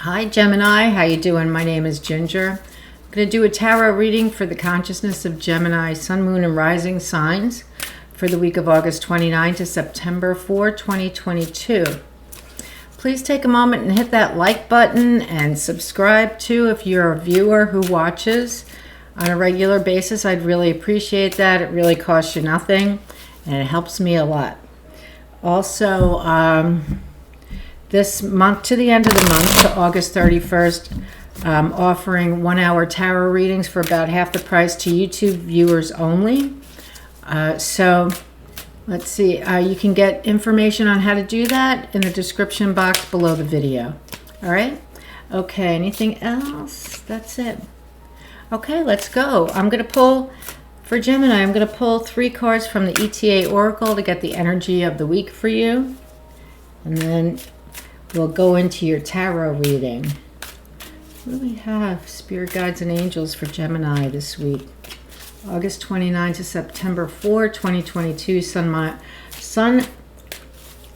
Hi Gemini, how you doing? My name is Ginger. I'm going to do a tarot reading for the consciousness of Gemini, Sun, Moon, and Rising signs for the week of August 29 to September 4, 2022. Please take a moment and hit that like button and subscribe too if you're a viewer who watches on a regular basis. I'd really appreciate that. It really costs you nothing and it helps me a lot. Also, this month to the end of the month, to August 31st, offering 1-hour tarot readings for about half the price to YouTube viewers only. So let's see, you can get information on how to do that in the description box below the video. All right? Okay, anything else? That's it. Okay, let's go. I'm going to pull, for Gemini, I'm going to pull 3 cards from the ETA Oracle to get the energy of the week for you. And then we'll go into your tarot reading. What do we have? Spirit guides and angels for Gemini this week. August 29 to September 4, 2022. Sun,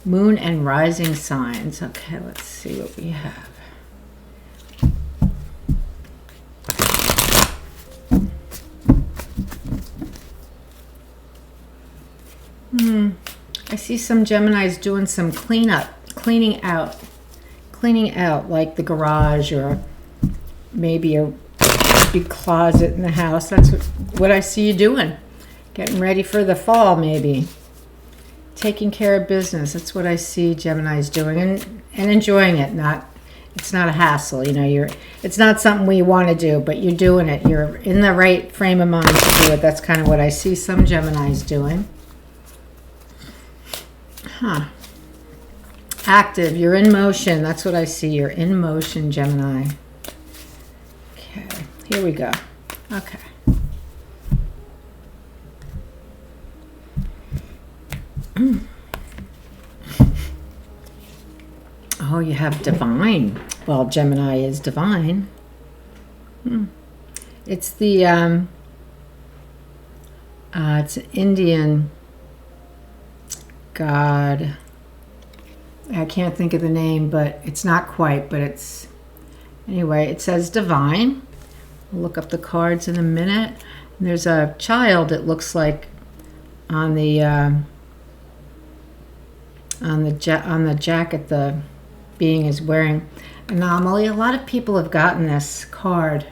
Moon, and Rising signs. Okay, let's see what we have. I see some Geminis doing some cleaning out like the garage or maybe a big closet in the house. That's what I see you doing. Getting ready for the fall, maybe. Taking care of business. That's what I see Geminis doing and enjoying it. It's not a hassle, you know, it's not something we want to do, but you're doing it. You're in the right frame of mind to do it. That's kind of what I see some Geminis doing. Active, you're in motion. That's what I see. You're in motion, Gemini. Okay, here we go. Okay. Oh, you have divine. Well, Gemini is divine. It's the it's an Indian god. I can't think of the name, but it's not quite, but it's, anyway, it says divine. I'll look up the cards in a minute. And there's a child, it looks like, on the jacket the being is wearing. Anomaly. A lot of people have gotten this card.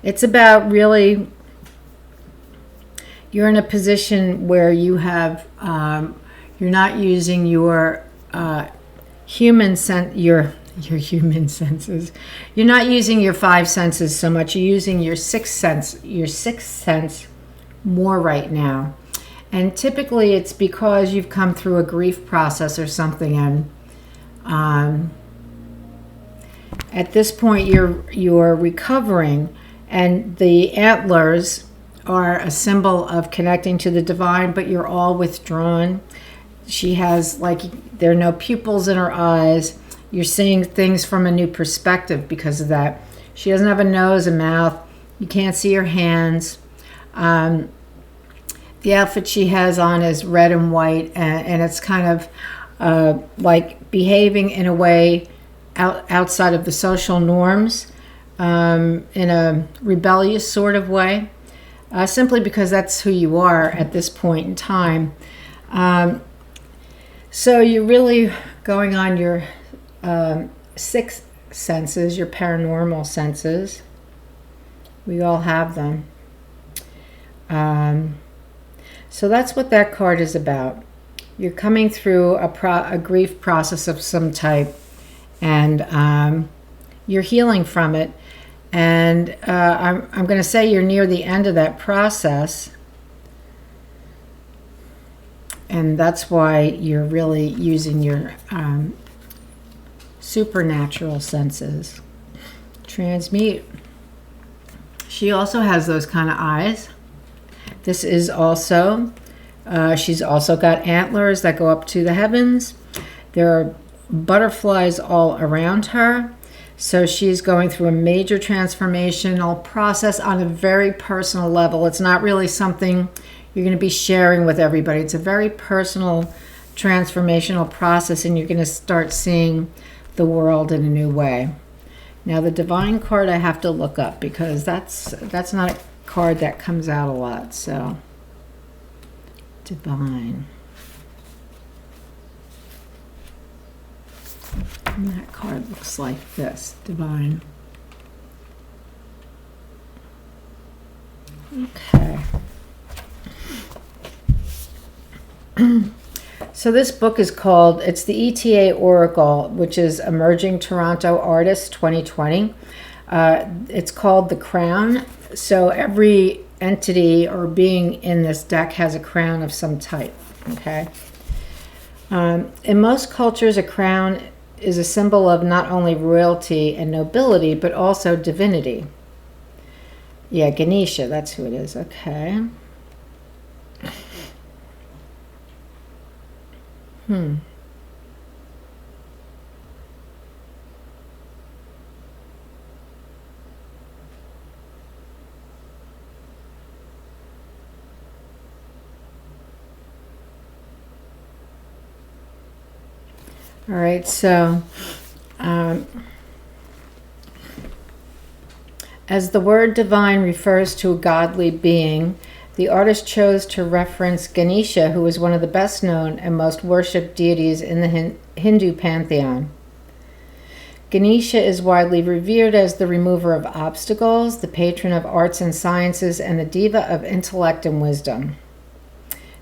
It's about really, you're in a position where you have, you're not using your human senses. You're not using your 5 senses so much. You're using your sixth sense more right now. And typically it's because you've come through a grief process or something, and at this point you're recovering, and the antlers are a symbol of connecting to the divine, but you're all withdrawn. She has, like, there are no pupils in her eyes. You're seeing things from a new perspective because of that. She doesn't have a nose, a mouth. You can't see her hands. The outfit she has on is red and white, and it's kind of like behaving in a way outside of the social norms, in a rebellious sort of way. Simply because that's who you are at this point in time. So you're really going on your 6 senses, your paranormal senses. We all have them. So that's what that card is about. You're coming through a grief process of some type, and you're healing from it. And I'm going to say you're near the end of that process. And that's why you're really using your supernatural senses. Transmute. She also has those kind of eyes. This is also, she's also got antlers that go up to the heavens. There are butterflies all around her. So she's going through a major transformational process on a very personal level. It's not really something you're going to be sharing with everybody. It's a very personal transformational process, and you're going to start seeing the world in a new way. Now the Divine card I have to look up because that's not a card that comes out a lot. So Divine. And that card looks like this, Divine. Okay. So this book is called, it's the ETA Oracle, which is Emerging Toronto Artists 2020. It's called The Crown. So every entity or being in this deck has a crown of some type, okay? In most cultures, a crown is a symbol of not only royalty and nobility, but also divinity. Yeah, Ganesha, that's who it is, okay. All right, so as the word divine refers to a godly being, the artist chose to reference Ganesha, who is one of the best known and most worshipped deities in the Hindu pantheon. Ganesha is widely revered as the remover of obstacles, the patron of arts and sciences, and the diva of intellect and wisdom.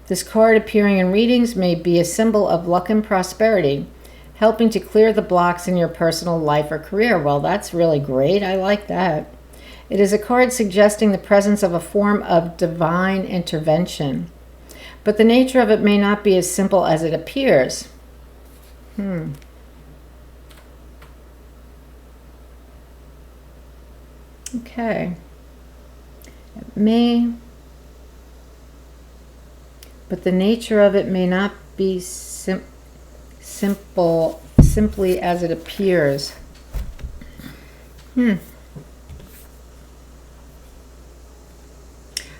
This card appearing in readings may be a symbol of luck and prosperity, helping to clear the blocks in your personal life or career. Well, that's really great. I like that. It is a card suggesting the presence of a form of divine intervention, but the nature of it may not be as simple as it appears. Okay. It may, but the nature of it may not be simply as it appears.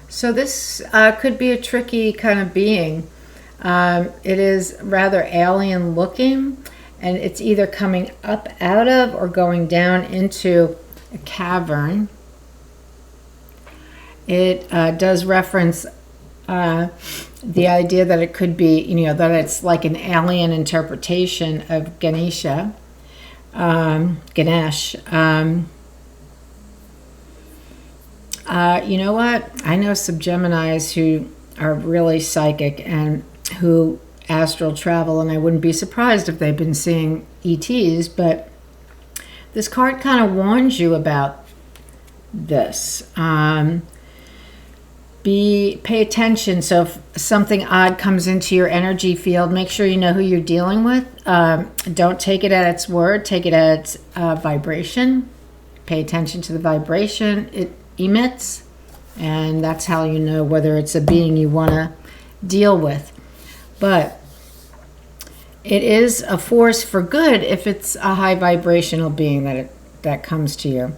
So this could be a tricky kind of being. It is rather alien looking, and it's either coming up out of or going down into a cavern. It does reference the idea that it could be, that it's like an alien interpretation of Ganesha, Ganesh. You know what? I know some Geminis who are really psychic and who astral travel, and I wouldn't be surprised if they've been seeing ETs, but this card kind of warns you about this. Pay attention. So if something odd comes into your energy field, make sure you know who you're dealing with. Don't take it at its word. Take it at its vibration. Pay attention to the vibration it emits, and that's how you know whether it's a being you want to deal with. But it is a force for good if it's a high vibrational being that comes to you.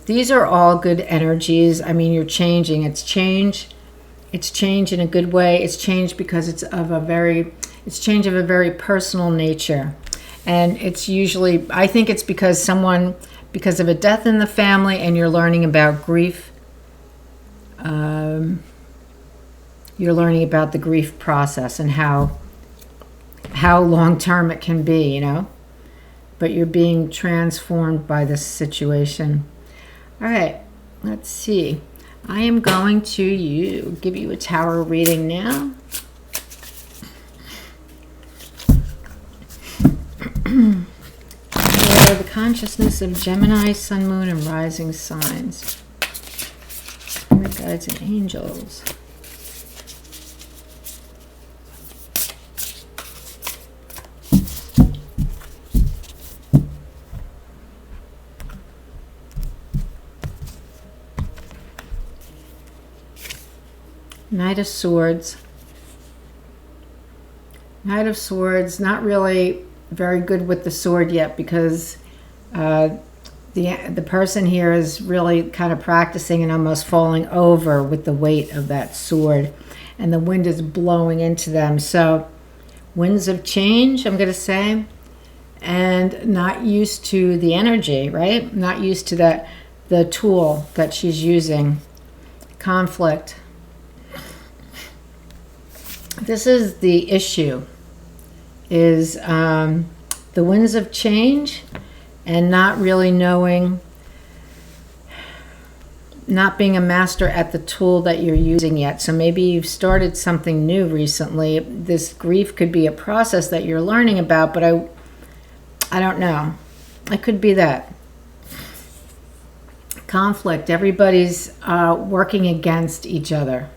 These are all good energies. I mean, you're changing. It's change. It's change in a good way. It's change because it's change of a very personal nature. And it's usually, I think it's because of a death in the family, and you're learning about grief. You're learning about the grief process and how long-term it can be, But you're being transformed by this situation. All right, let's see. I am going to give you a tower reading now. For the consciousness of Gemini, Sun, Moon, and Rising signs. Spirit guides and angels. Knight of Swords. Knight of Swords, not really very good with the sword yet, because the person here is really kind of practicing and almost falling over with the weight of that sword, and the wind is blowing into them. So winds of change, I'm going to say, and not used to the energy, right? Not used to the tool that she's using. Conflict. This is the issue, is the winds of change and not really knowing, not being a master at the tool that you're using yet. So maybe you've started something new recently. This grief could be a process that you're learning about, but I don't know. It could be that. Conflict. Everybody's working against each other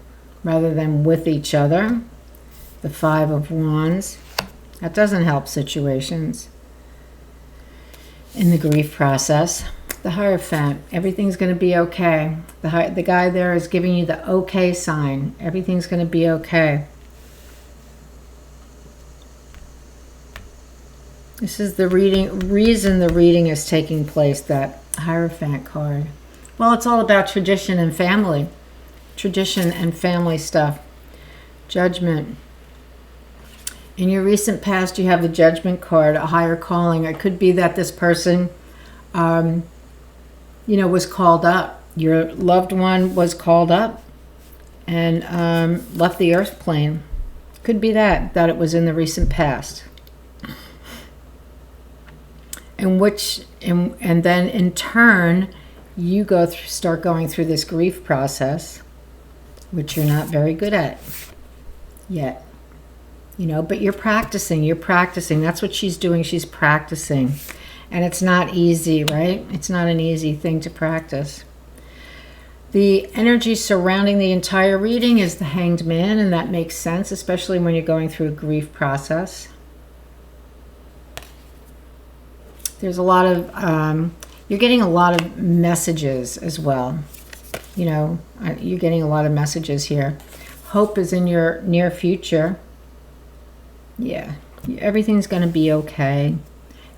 rather than with each other. The Five of Wands. That doesn't help situations in the grief process. The Hierophant. Everything's going to be okay. The guy there is giving you the okay sign. Everything's going to be okay. This is the reason the reading is taking place, that Hierophant card. Well, it's all about tradition and family. Tradition and family stuff. Judgment. In your recent past, you have the Judgment card, a higher calling. It could be that this person, was called up. Your loved one was called up and left the earth plane. Could be that it was in the recent past. And then in turn, you start going through this grief process, which you're not very good at yet. But you're practicing. That's what she's doing. She's practicing. And it's not easy, right? It's not an easy thing to practice. The energy surrounding the entire reading is the Hanged Man, and that makes sense, especially when you're going through a grief process. There's a lot of, you're getting a lot of messages as well. You're getting a lot of messages here. Hope is in your near future. Yeah, everything's going to be okay.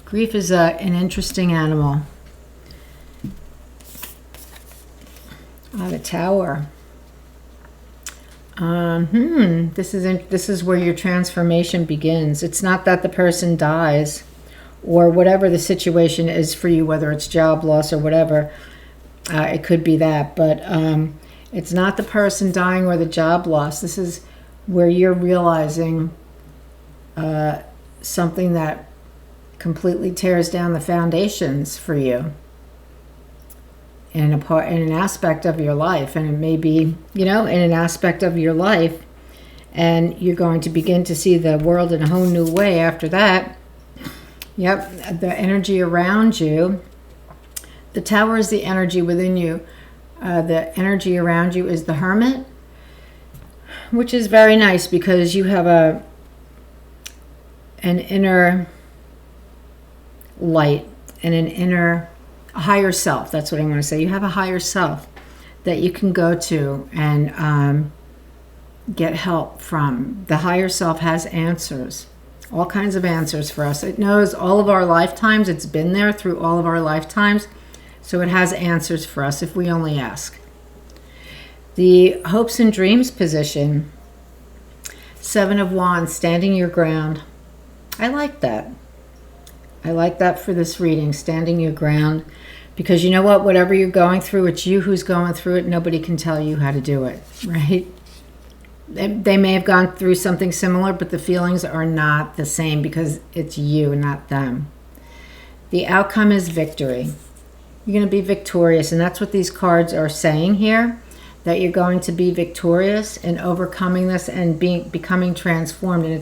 Grief is an interesting animal. The Tower. This is where your transformation begins. It's not that the person dies, or whatever the situation is for you, whether it's job loss or whatever. It could be that, but it's not the person dying or the job loss. This is where you're realizing something that completely tears down the foundations for you in an aspect of your life. And it may be, in an aspect of your life, and you're going to begin to see the world in a whole new way after that. Yep, the energy around you. The Tower is the energy within you. The energy around you is the Hermit, which is very nice because you have an inner light and an inner higher self. That's what I want to say. You have a higher self that you can go to and get help from. The higher self has answers, all kinds of answers for us. It knows all of our lifetimes. It's been there through all of our lifetimes. So it has answers for us if we only ask. The hopes and dreams position. Seven of Wands, standing your ground. I like that. I like that for this reading, standing your ground. Because you know what? Whatever you're going through, it's you who's going through it. Nobody can tell you how to do it, right? They may have gone through something similar, but the feelings are not the same because it's you, not them. The outcome is victory. You're going to be victorious, and that's what these cards are saying here, that you're going to be victorious in overcoming this and becoming transformed. And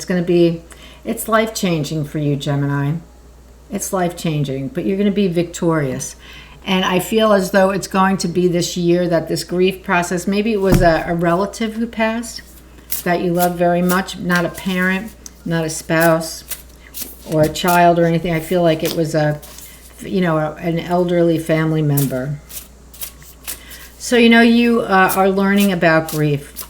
it's life-changing for you, Gemini. It's life-changing, but you're going to be victorious. And I feel as though it's going to be this year that this grief process, maybe it was a relative who passed that you love very much, not a parent, not a spouse or a child or anything. I feel like it was an elderly family member. So, you are learning about grief.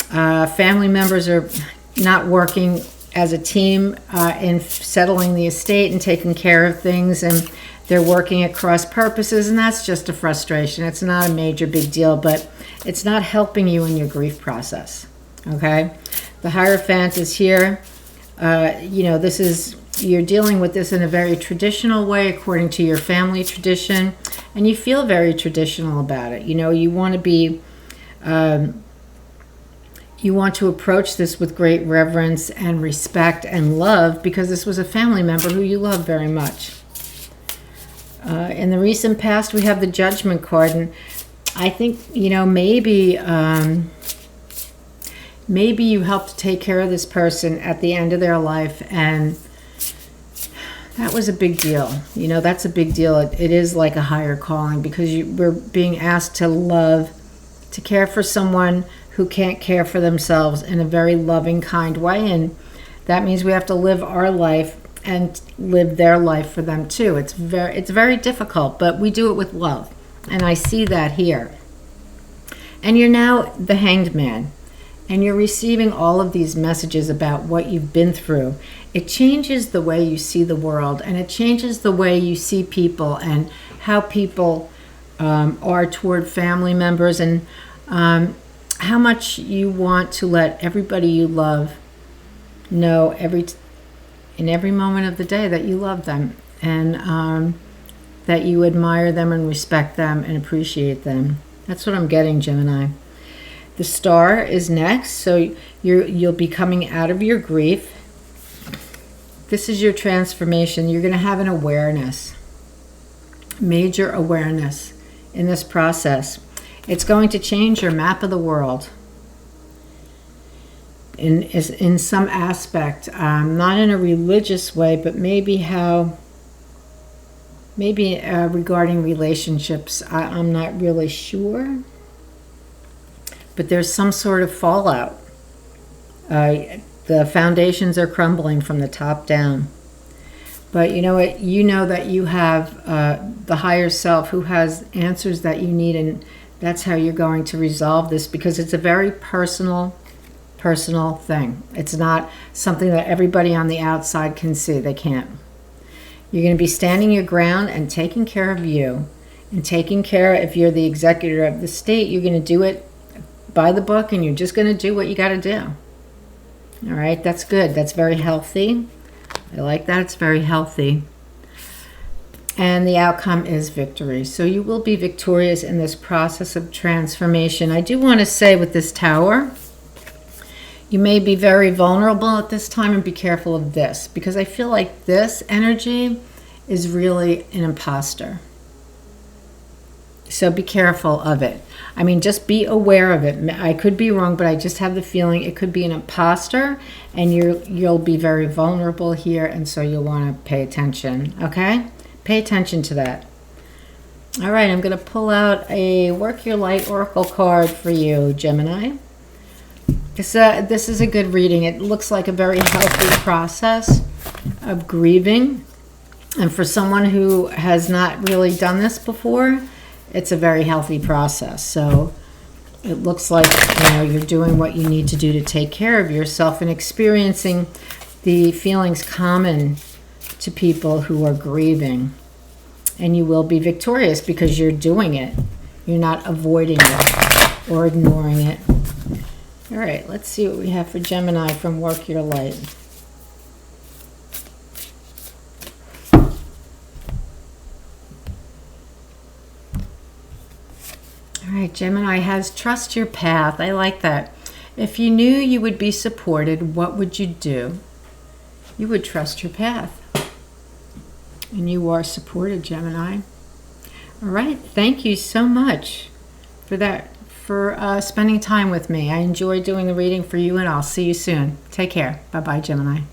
Family members are not working as a team in settling the estate and taking care of things, and they're working at cross purposes, and that's just a frustration. It's not a major big deal, but it's not helping you in your grief process, okay? The Hierophant is here You know, you're dealing with this in a very traditional way according to your family tradition, and you feel very traditional about it. You know, you want to be, you want to approach this with great reverence and respect and love, because this was a family member who you love very much. In the recent past, we have the Judgment card, and I think, you know, maybe you helped to take care of this person at the end of their life, and that was a big deal. You know, that's a big deal. It is like a higher calling, because we're being asked to love, to care for someone who can't care for themselves in a very loving, kind way. And that means we have to live our life and live their life for them too. It's very difficult, but we do it with love. And I see that here. And you're now the Hanged Man. And you're receiving all of these messages about what you've been through. It changes the way you see the world, and it changes the way you see people and how people are toward family members, and how much you want to let everybody you love know in every moment of the day that you love them, and that you admire them and respect them and appreciate them. That's what I'm getting, Gemini. The Star is next, so you'll be coming out of your grief. This is your transformation. You're going to have an awareness, major awareness in this process. It's going to change your map of the world in some aspect, not in a religious way, but maybe regarding relationships. I'm not really sure. But there's some sort of fallout. The foundations are crumbling from the top down. But you know what? You know that you have the higher self who has answers that you need, and that's how you're going to resolve this, because it's a very personal thing. It's not something that everybody on the outside can see. They can't. You're going to be standing your ground and taking care of you, and taking care, if you're the executor of the state, you're going to do it by the book, and you're just going to do what you got to do. All right, that's good. That's very healthy. I like that. It's very healthy. And the outcome is victory. So you will be victorious in this process of transformation. I do want to say with this Tower, you may be very vulnerable at this time, and be careful of this, because I feel like this energy is really an imposter. So be careful of it. I mean, just be aware of it. I could be wrong, but I just have the feeling it could be an imposter, and you'll be very vulnerable here, and so you'll want to pay attention, okay? Pay attention to that. All right, I'm going to pull out a Work Your Light Oracle card for you, Gemini. This is a good reading. It looks like a very healthy process of grieving. And for someone who has not really done this before, it's a very healthy process. So it looks like, you know, you're doing what you need to do to take care of yourself, and experiencing the feelings common to people who are grieving. And you will be victorious because you're doing it. You're not avoiding it or ignoring it. All right, let's see what we have for Gemini from Work Your Light. All right, Gemini has trust your path. I like that. If you knew you would be supported, what would you do? You would trust your path. And you are supported, Gemini. All right, thank you so much for that, for spending time with me. I enjoyed doing the reading for you, and I'll see you soon. Take care. Bye-bye, Gemini.